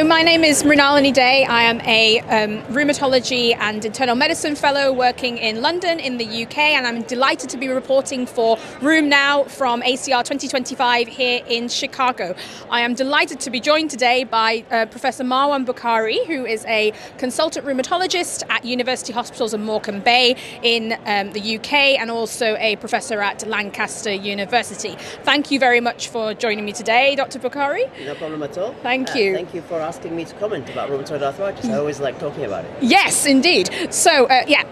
So my name is Mrinalini. I am a rheumatology and internal medicine fellow working in London in the UK, and I'm delighted to be reporting for Rheum Now from ACR 2025 here in Chicago. I am delighted to be joined today by Professor Marwan Bukhari, who is a consultant rheumatologist at University Hospitals in Morecambe Bay in the UK, and also a professor at Lancaster University. Thank you very much for joining me today, Dr. Bukhari. No problem at all. Thank you. Thank you for asking me to comment about rheumatoid arthritis. I always like talking about it. Yes, indeed. So,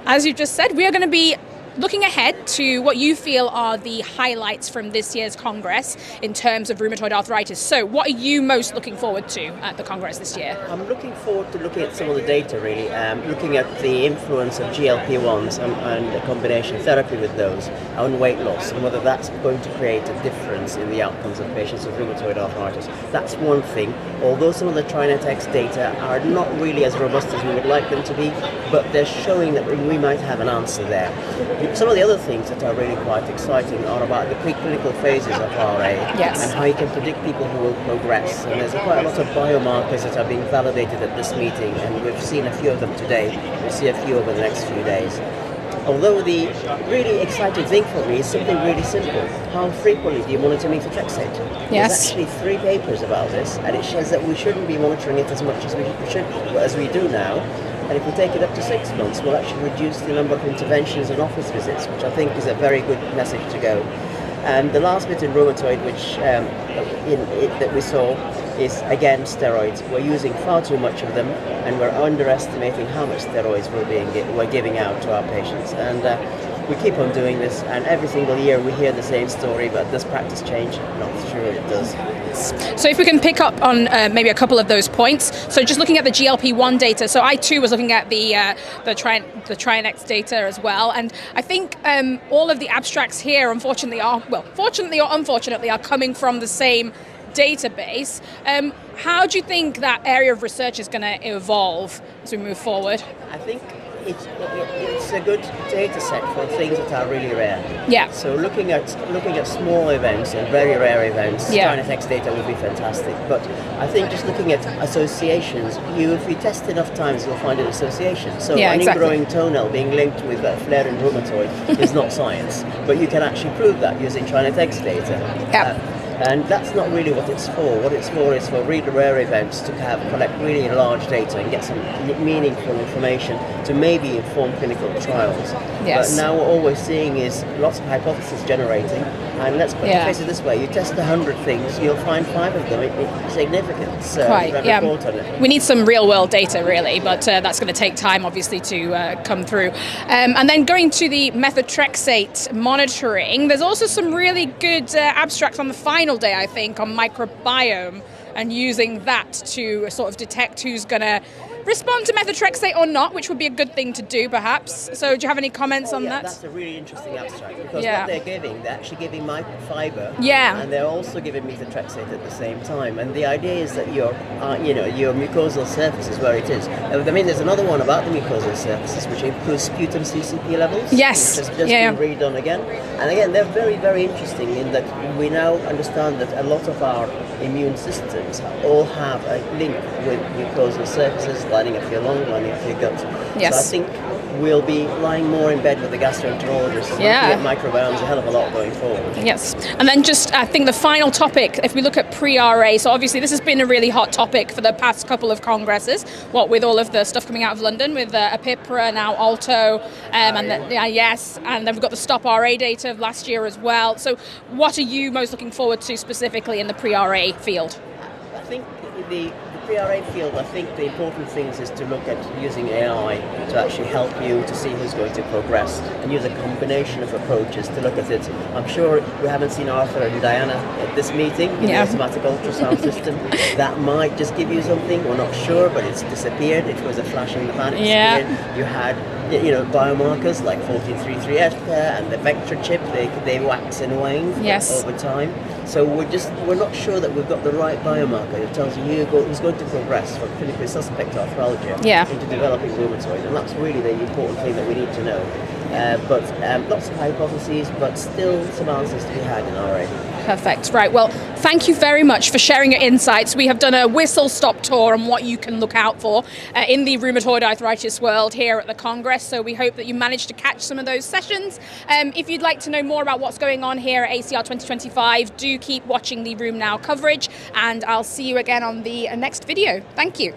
as you just said, we are going to be looking ahead to what you feel are the highlights from this year's Congress in terms of rheumatoid arthritis. So what are you most looking forward to at the Congress this year? I'm looking forward to looking at some of the data, really, looking at the influence of GLP-1s and the combination therapy with those on weight loss, and whether that's going to create a difference in the outcomes of patients with rheumatoid arthritis. That's one thing. Although some of the Trinitex data are not really as robust as we would like them to be, but they're showing that we might have an answer there. Some of the other things that are really quite exciting are about the preclinical phases of RA, yes, and how you can predict people who will progress. And there's quite a lot of biomarkers that are being validated at this meeting, and we've seen a few of them today. We'll see a few over the next few days. Although the really exciting thing for me is something really simple. How frequently do you monitor methotrexate? Yes. There's actually 3 papers about this, and it shows that we shouldn't be monitoring it as much as we do now. And if we take it up to 6 months, we'll actually reduce the number of interventions and office visits, which I think is a very good message to go. And the last bit in rheumatoid, which that we saw, is again steroids. We're using far too much of them, and we're underestimating how much steroids we're giving out to our patients. And we keep on doing this, and every single year we hear the same story, but does practice change? Not sure it does. So if we can pick up on maybe a couple of those points. So just looking at the GLP-1 data, so I too was looking at the Trinex data as well, and I think all of the abstracts here, unfortunately, fortunately or unfortunately, are coming from the same database. How do you think that area of research is going to evolve as we move forward? I think it's a good data set for things that are really rare. Yeah. So looking at small events and very rare events, Trinitex data would be fantastic. But I think just looking at associations, if you test enough times, you'll find an association. So an ingrowing toenail being linked with a flare in rheumatoid is not science, but you can actually prove that using Trinitex data. Yeah. And that's not really what it's for. What it's for is for really rare events to collect really large data and get some meaningful information to maybe inform clinical trials. Yes. But now all we're seeing is lots of hypotheses generating. And let's put face it this way: you test 100 things, you'll find 5 of them significant. So report on it. We need some real-world data, really, but that's going to take time, obviously, to come through. And then going to the methotrexate monitoring, there's also some really good abstracts on the final day, I think, on microbiome, and using that to sort of detect who's going to respond to methotrexate or not, which would be a good thing to do, perhaps. So do you have any comments on that? That's a really interesting abstract, because what they're actually giving microfiber, and they're also giving methotrexate at the same time. And the idea is that your mucosal surface is where it is. I mean, there's another one about the mucosal surfaces, which includes sputum CCP levels. Yes. Which has just been redone again. And again, they're very, very interesting in that we now understand that a lot of our immune systems all have a link with mucosal surfaces, lining up your lung, lining up your gut. Yes. So I think we'll be lying more in bed with the gastroenterologist. Looking at microbiomes a hell of a lot going forward. Yes. And then just, I think the final topic, if we look at pre-RA, so obviously this has been a really hot topic for the past couple of congresses, what with all of the stuff coming out of London with Apipra, now Alto, and then we've got the Stop RA data of last year as well. So what are you most looking forward to specifically in the pre-RA field? I think the pre-RA field, I think the important things is to look at using AI to actually help you to see who's going to progress, and use a combination of approaches to look at it. I'm sure we haven't seen Arthur and Diana at this meeting in the automatic ultrasound system. That might just give you something, we're not sure, but it's disappeared. It was a flash in the pan, it disappeared. You had biomarkers like 1433F and the vector chip, they wax and wane over time. So we're not sure that we've got the right biomarker that tells you who's going to progress from clinically suspect arthralgia into developing rheumatoid, and that's really the important thing that we need to know. But lots of hypotheses, but still some answers to be had in RA. Perfect. Right. Well, thank you very much for sharing your insights. We have done a whistle-stop tour on what you can look out for in the rheumatoid arthritis world here at the Congress. So we hope that you managed to catch some of those sessions. If you'd like to know more about what's going on here at ACR 2025, do keep watching the Room Now coverage, and I'll see you again on the next video. Thank you.